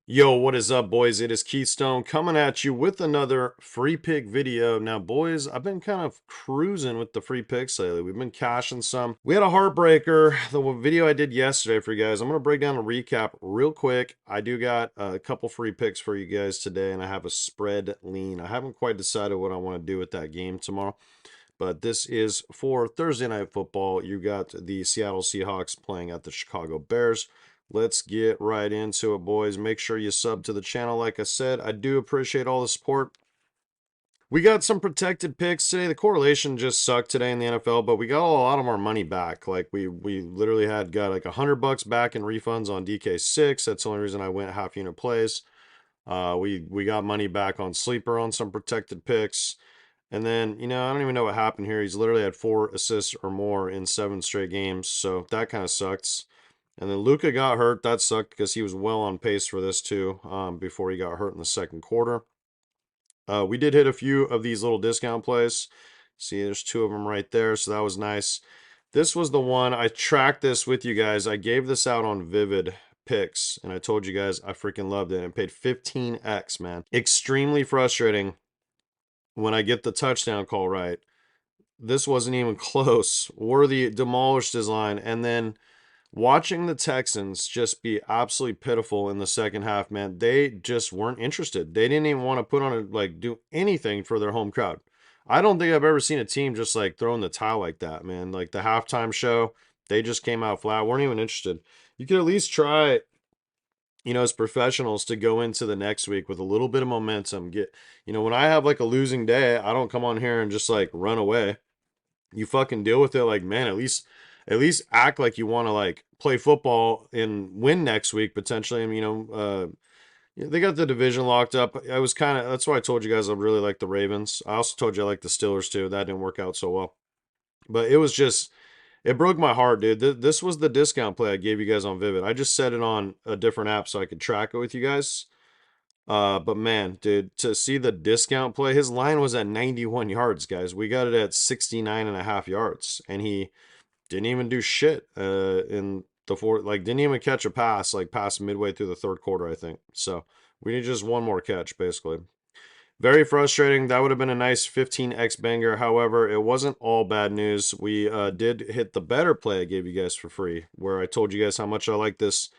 Yo, what is up, boys? It is Keystone coming at you with another free pick video. Now, boys, I've been kind of cruising with the free picks lately. We've been cashing some. We had a heartbreaker. The video I did yesterday for you guys. I'm going to break down a recap real quick. I do got a couple free picks for you guys today, and I have a spread lean. I haven't quite decided what I want to do with that game tomorrow, but this is for Thursday Night Football. You got the Seattle Seahawks playing at the Chicago Bears. Let's get right into it, boys. Make sure you sub to the channel. Like I said, I do appreciate all the support. We got some protected picks today. The correlation just sucked today in the NFL, but we got a lot of our money back. Like we literally got like $100 back in refunds on DK6. That's the only reason I went half unit plays. We got money back on sleeper on some protected picks. And then, I don't even know what happened here. He's literally had 4 assists or more in 7 straight games. So that kind of sucks. And then Luka got hurt. That sucked because he was well on pace for this too before he got hurt in the second quarter. We did hit a few of these little discount plays. See, there's 2 of them right there. So that was nice. This was the one. I tracked this with you guys. I gave this out on Vivid Picks. And I told you guys I freaking loved it. And paid 15x, man. Extremely frustrating when I get the touchdown call right. This wasn't even close. Worthy demolished his line. And then watching the Texans just be absolutely pitiful in the second half, man, they just weren't interested. They didn't even want to put on do anything for their home crowd. I don't think I've ever seen a team just like throwing the towel like that, man. Like the halftime show, they just came out flat, weren't even interested. You could at least try, as professionals to go into the next week with a little bit of momentum. When I have like a losing day, I don't come on here and just like run away. You fucking deal with it. Like, man, at least act like you want to like play football and win next week potentially. And they got the division locked up. I was that's why I told you guys I really like the Ravens. I also told you I like the Steelers too. That didn't work out so well, but it broke my heart, dude. This was the discount play I gave you guys on Vivid. I just set it on a different app so I could track it with you guys. But man, dude, to see the discount play, his line was at 91 yards, guys. We got it at 69.5 yards, and he didn't even do shit in the fourth. Like, didn't even catch a pass, like past midway through the third quarter, I think. So we need just one more catch, basically. Very frustrating. That would have been a nice 15x banger. However, it wasn't all bad news. We did hit the better play I gave you guys for free, where I told you guys how much I like this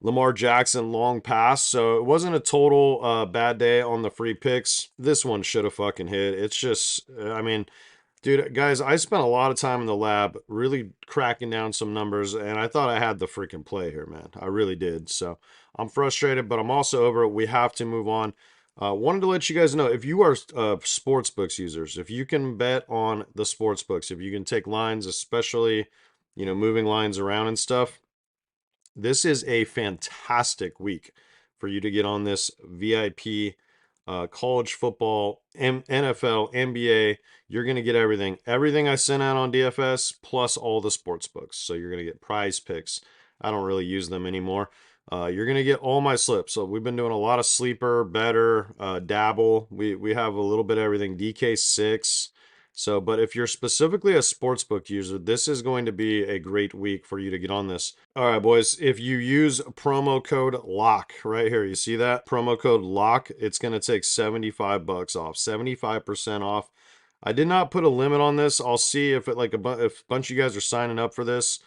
Lamar Jackson long pass. So it wasn't a total bad day on the free picks. This one should have fucking hit. It's just, I mean, dude, guys, I spent a lot of time in the lab really cracking down some numbers, and I thought I had the freaking play here, man. I really did. So I'm frustrated, but I'm also over it. We have to move on. Wanted to let you guys know, if you are sports books users, if you can bet on the sports books, if you can take lines, especially, moving lines around and stuff, this is a fantastic week for you to get on this VIP college football, NFL, NBA. You're going to get everything. Everything I sent out on DFS plus all the sports books. So you're going to get Prizepicks. I don't really use them anymore. You're going to get all my slips. So we've been doing a lot of sleeper, better, dabble. We have a little bit of everything. DK6. So, but if you're specifically a sportsbook user, this is going to be a great week for you to get on this. All right, boys, if you use promo code LOCK right here, you see that? Promo code LOCK, it's going to take 75 bucks off, 75% off. I did not put a limit on this. I'll see if if a bunch of you guys are signing up for this.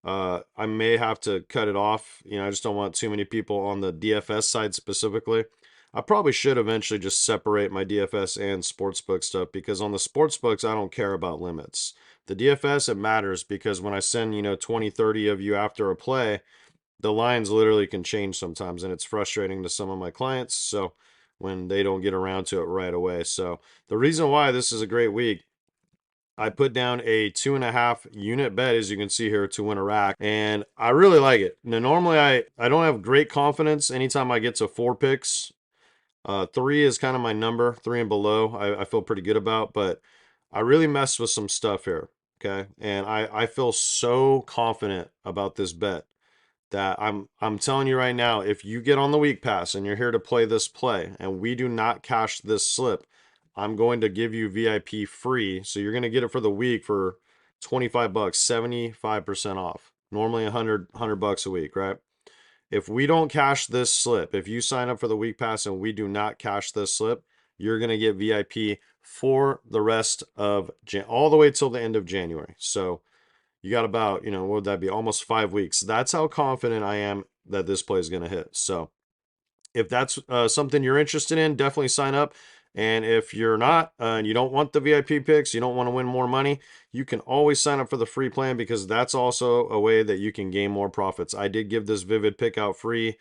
I may have to cut it off. I just don't want too many people on the DFS side specifically. I probably should eventually just separate my DFS and sportsbook stuff, because on the sportsbooks, I don't care about limits. The DFS, it matters, because when I send, 20, 30 of you after a play, the lines literally can change sometimes, and it's frustrating to some of my clients. So when they don't get around to it right away. So the reason why this is a great week, I put down a 2.5 unit bet, as you can see here, to win a rack, and I really like it. Now, normally I don't have great confidence anytime I get to 4 picks. 3 is kind of my number, 3 and below. I feel pretty good about, but I really messed with some stuff here. Okay. And I feel so confident about this bet that I'm telling you right now, if you get on the week pass and you're here to play this play and we do not cash this slip, I'm going to give you VIP free. So you're going to get it for the week for 25 bucks, 75% off. Normally 100 bucks a week, right? If we don't cash this slip, if you sign up for the week pass and we do not cash this slip, you're going to get VIP for the rest of all the way till the end of January. So you got about, what would that be? Almost 5 weeks. That's how confident I am that this play is going to hit. So if that's something you're interested in, definitely sign up. And if you're not, and you don't want the VIP picks, you don't want to win more money, you can always sign up for the free plan, because that's also a way that you can gain more profits. I did give this Vivid pick out free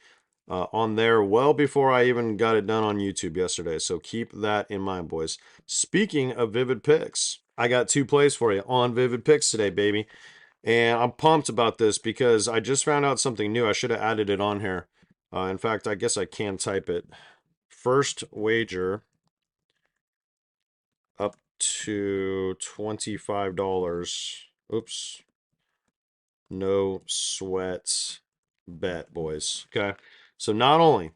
on there well before I even got it done on YouTube yesterday. So keep that in mind, boys. Speaking of Vivid picks, I got 2 plays for you on Vivid picks today, baby. And I'm pumped about this because I just found out something new. I should have added it on here. In fact, I guess I can type it. First wager up to $25. Oops. No sweat bet, boys. Okay. So not only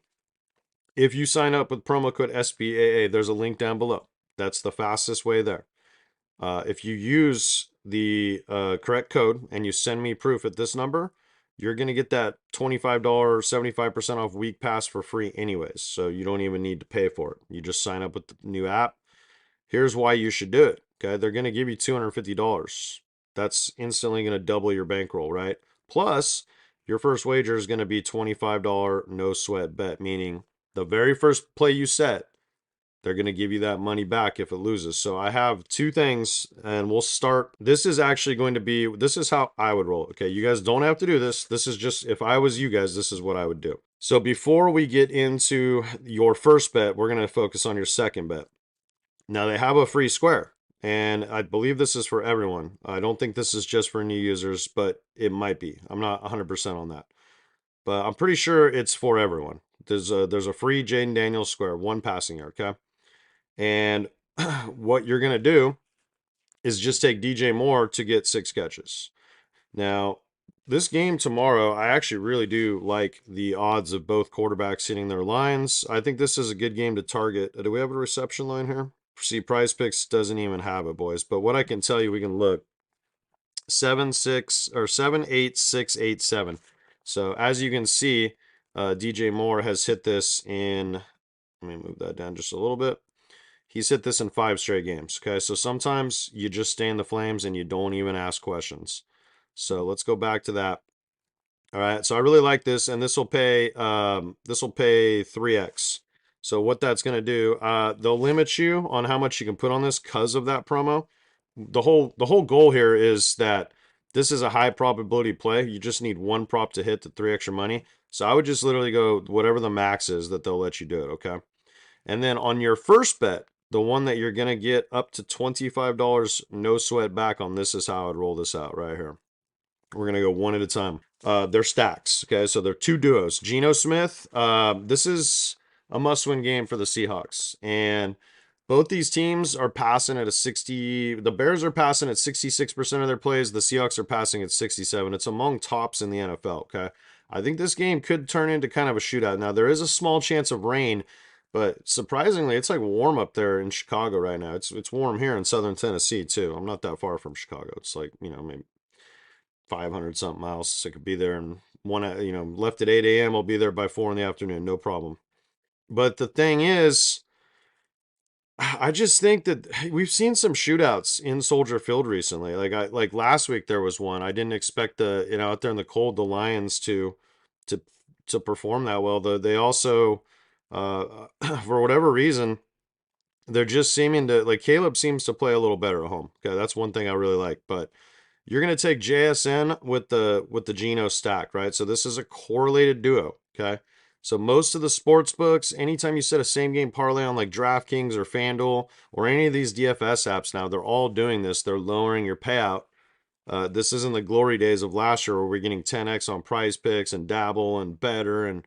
if you sign up with promo code SBAA, there's a link down below. That's the fastest way there. If you use the correct code and you send me proof at this number, you're going to get that $25, 75% off week pass for free anyways. So you don't even need to pay for it. You just sign up with the new app. Here's why you should do it. Okay. They're going to give you $250. That's instantly going to double your bankroll, right? Plus, your first wager is going to be $25 no sweat bet, meaning the very first play you set, they're going to give you that money back if it loses. So I have 2 things, and we'll start. This is actually going to be, this is how I would roll. Okay, you guys don't have to do this. This is just, if I was you guys, this is what I would do. So before we get into your first bet, we're going to focus on your second bet. Now they have a free square, and I believe this is for everyone. I don't think this is just for new users, but it might be. I'm not 100% on that, but I'm pretty sure it's for everyone. There's a free Jaden Daniels square, 1 passing yard, okay? And what you're going to do is just take DJ Moore to get 6 catches. Now, this game tomorrow, I actually really do like the odds of both quarterbacks hitting their lines. I think this is a good game to target. Do we have a reception line here? See, Prizepicks doesn't even have it, boys. But what I can tell you, we can look. 7-8-6-8-7. So as you can see, DJ Moore has hit this in, let me move that down just a little bit. He's hit this in 5 straight games. Okay, so sometimes you just stay in the flames and you don't even ask questions. So let's go back to that. All right, so I really like this, and this will pay 3x. So what that's going to do, they'll limit you on how much you can put on this because of that promo. The whole goal here is that this is a high probability play. You just need 1 prop to hit the 3 extra money. So I would just literally go whatever the max is that they'll let you do it, okay? And then on your first bet, the one that you're going to get up to $25 no sweat back on, this is how I'd roll this out right here. We're going to go one at a time. They're stacks, okay? So they're 2 duos. Geno Smith, this is a must-win game for the Seahawks. And both these teams are passing at a 60. The Bears are passing at 66% of their plays. The Seahawks are passing at 67. It's among tops in the NFL, okay? I think this game could turn into kind of a shootout. Now, there is a small chance of rain, but surprisingly, it's like warm up there in Chicago right now. It's warm here in southern Tennessee, too. I'm not that far from Chicago. It's like, maybe 500 something miles. So I could be there and left at 8 a.m. I'll be there by 4 in the afternoon. No problem. But the thing is, I just think that we've seen some shootouts in Soldier Field recently. Like last week there was one. I didn't expect out there in the cold, the Lions to perform that well. They also for whatever reason, they're just seeming to, like, Caleb seems to play a little better at home. Okay, that's one thing I really like. But you're going to take JSN with the Geno stack, right? So this is a correlated duo, okay? So most of the sports books, anytime you set a same game parlay on like DraftKings or FanDuel or any of these DFS apps now, they're all doing this. They're lowering your payout. This isn't the glory days of last year where we're getting 10x on Prizepicks and Dabble and Better and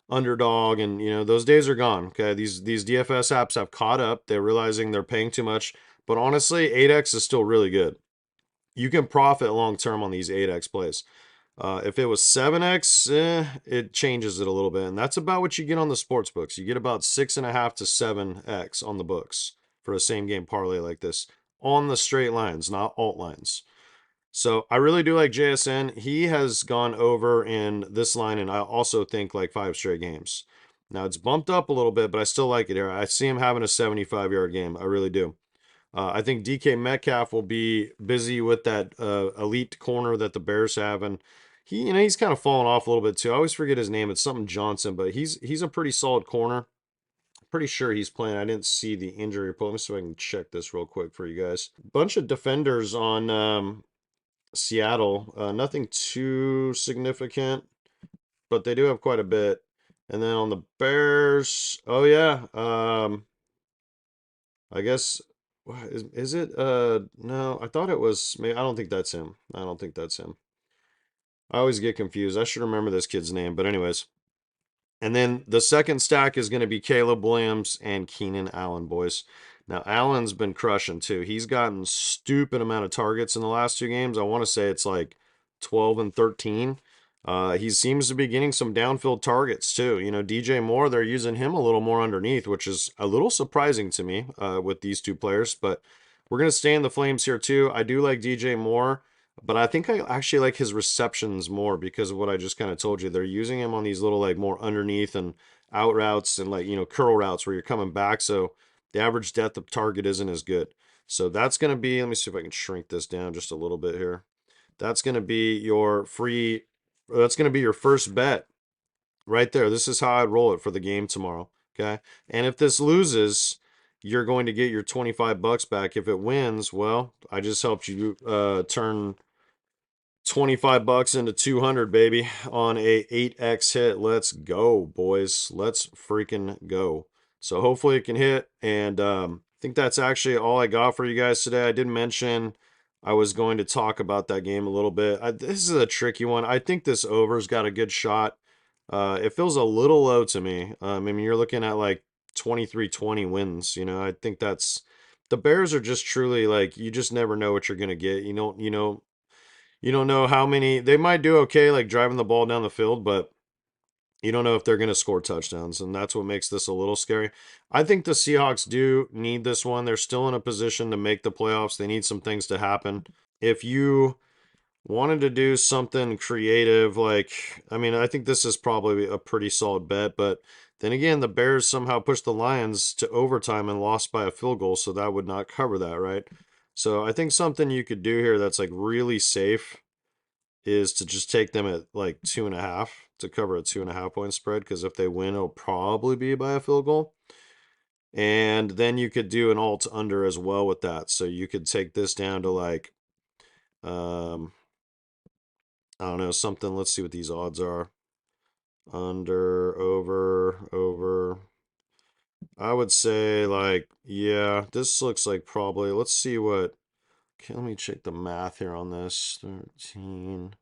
Underdog, and those days are gone. Okay, these DFS apps have caught up. They're realizing they're paying too much, but honestly, 8x is still really good. You can profit long term on these 8x plays. If it was 7x, it changes it a little bit, and that's about what you get on the sports books. You get about 6.5 to 7x on the books for a same game parlay like this on the straight lines, not alt lines. So I really do like JSN. He has gone over in this line, and I also think like 5 straight games. Now it's bumped up a little bit, but I still like it here. I see him having a 75-yard game. I really do. I think DK Metcalf will be busy with that elite corner that the Bears have, and he's kind of fallen off a little bit too. I always forget his name. It's something Johnson, but he's a pretty solid corner. Pretty sure he's playing. I didn't see the injury report. Let me see if I can check this real quick for you guys. Bunch of defenders on Seattle. Nothing too significant, but they do have quite a bit. And then on the Bears, oh yeah, I guess is it no, I thought it was maybe I don't think that's him. I don't think that's him. I always get confused. I should remember this kid's name, but anyways. And then the second stack is going to be Caleb Williams and Keenan Allen, boys. Now, Allen's been crushing too. He's gotten stupid amount of targets in the last 2 games. I want to say it's like 12 and 13. He seems to be getting some downfield targets too. DJ Moore, they're using him a little more underneath, which is a little surprising to me with these 2 players. But we're going to stay in the flames here too. I do like DJ Moore. But I think I actually like his receptions more because of what I just kind of told you. They're using him on these little like more underneath and out routes and like, curl routes where you're coming back. So the average depth of target isn't as good. So that's going to be, let me see if I can shrink this down just a little bit here. That's going to be your that's going to be your first bet right there. This is how I'd roll it for the game tomorrow. Okay. And if this loses, you're going to get your 25 bucks back. If it wins, well, I just helped you turn 25 bucks into 200, baby, on a 8x hit. Let's go, boys. Let's freaking go. So hopefully it can hit. And I think that's actually all I got for you guys today. I did mention I was going to talk about that game a little bit. This is a tricky one. I think this over's got a good shot. It feels a little low to me. I mean, you're looking at like 23-20 wins. I think that's the Bears are just truly like you just never know what you're gonna get. You don't know how many they might do okay like driving the ball down the field, but you don't know if they're going to score touchdowns, and that's what makes this a little scary. I think the Seahawks do need this one. They're still in a position to make the playoffs. They need some things to happen. If you wanted to do something creative, like, I mean, I think this is probably a pretty solid bet, but then again, the Bears somehow pushed the Lions to overtime and lost by a field goal, so that would not cover that, right? So I think something you could do here that's like really safe is to just take them at like 2.5 to cover a 2.5 point spread. Because if they win, it'll probably be by a field goal. And then you could do an alt under as well with that. So you could take this down to like, I don't know, something. Let's see what these odds are. Under, over. I would say like, yeah, this looks like probably, let's see what, okay, let me check the math here on this. 13.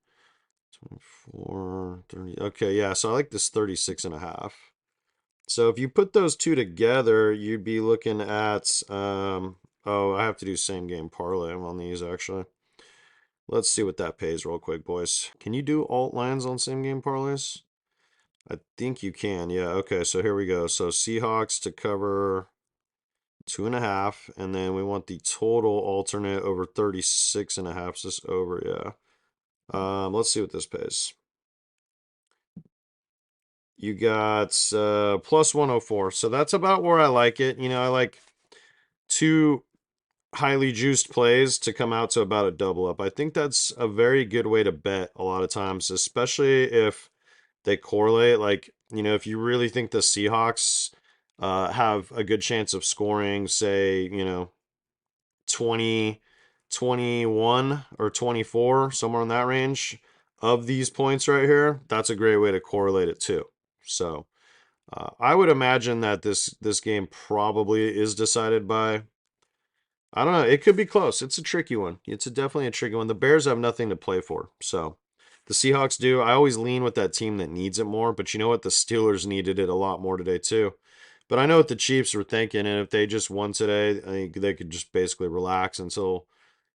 24, 30. Okay, yeah, so I like this 36.5. So if you put those two together, you'd be looking at, oh, I have to do same game parlay on these actually. Let's see what that pays real quick, boys. Can you do alt lines on same game parlays? I think you can. Yeah, okay, so here we go. So Seahawks to cover 2.5, and then we want the total alternate over 36.5. Is this over? Yeah. Let's see what this pays. You got plus 104. So that's about where I like it. I like 2 highly juiced plays to come out to about a double up. I think that's a very good way to bet a lot of times, especially if they correlate. Like, if you really think the Seahawks have a good chance of scoring, say, 20, 21 or 24, somewhere in that range of these points right here, that's a great way to correlate it too. So I would imagine that this game probably is decided by, I don't know, it could be close. It's a tricky one. It's definitely a tricky one. The Bears have nothing to play for. So the Seahawks do. I always lean with that team that needs it more, but you know what? The Steelers needed it a lot more today too. But I know what the Chiefs were thinking, and if they just won today, I think they could just basically relax until,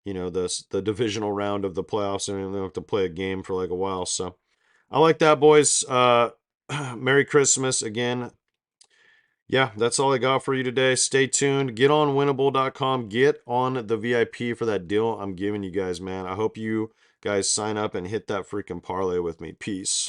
the divisional round of the playoffs, and they don't have to play a game for like a while. So I like that, boys. Merry Christmas again. yeah, that's all I got for you today. Stay tuned. Get on winnable.com. Get on the VIP for that deal I'm giving you guys, man. I hope you guys sign up and hit that freaking parlay with me. Peace.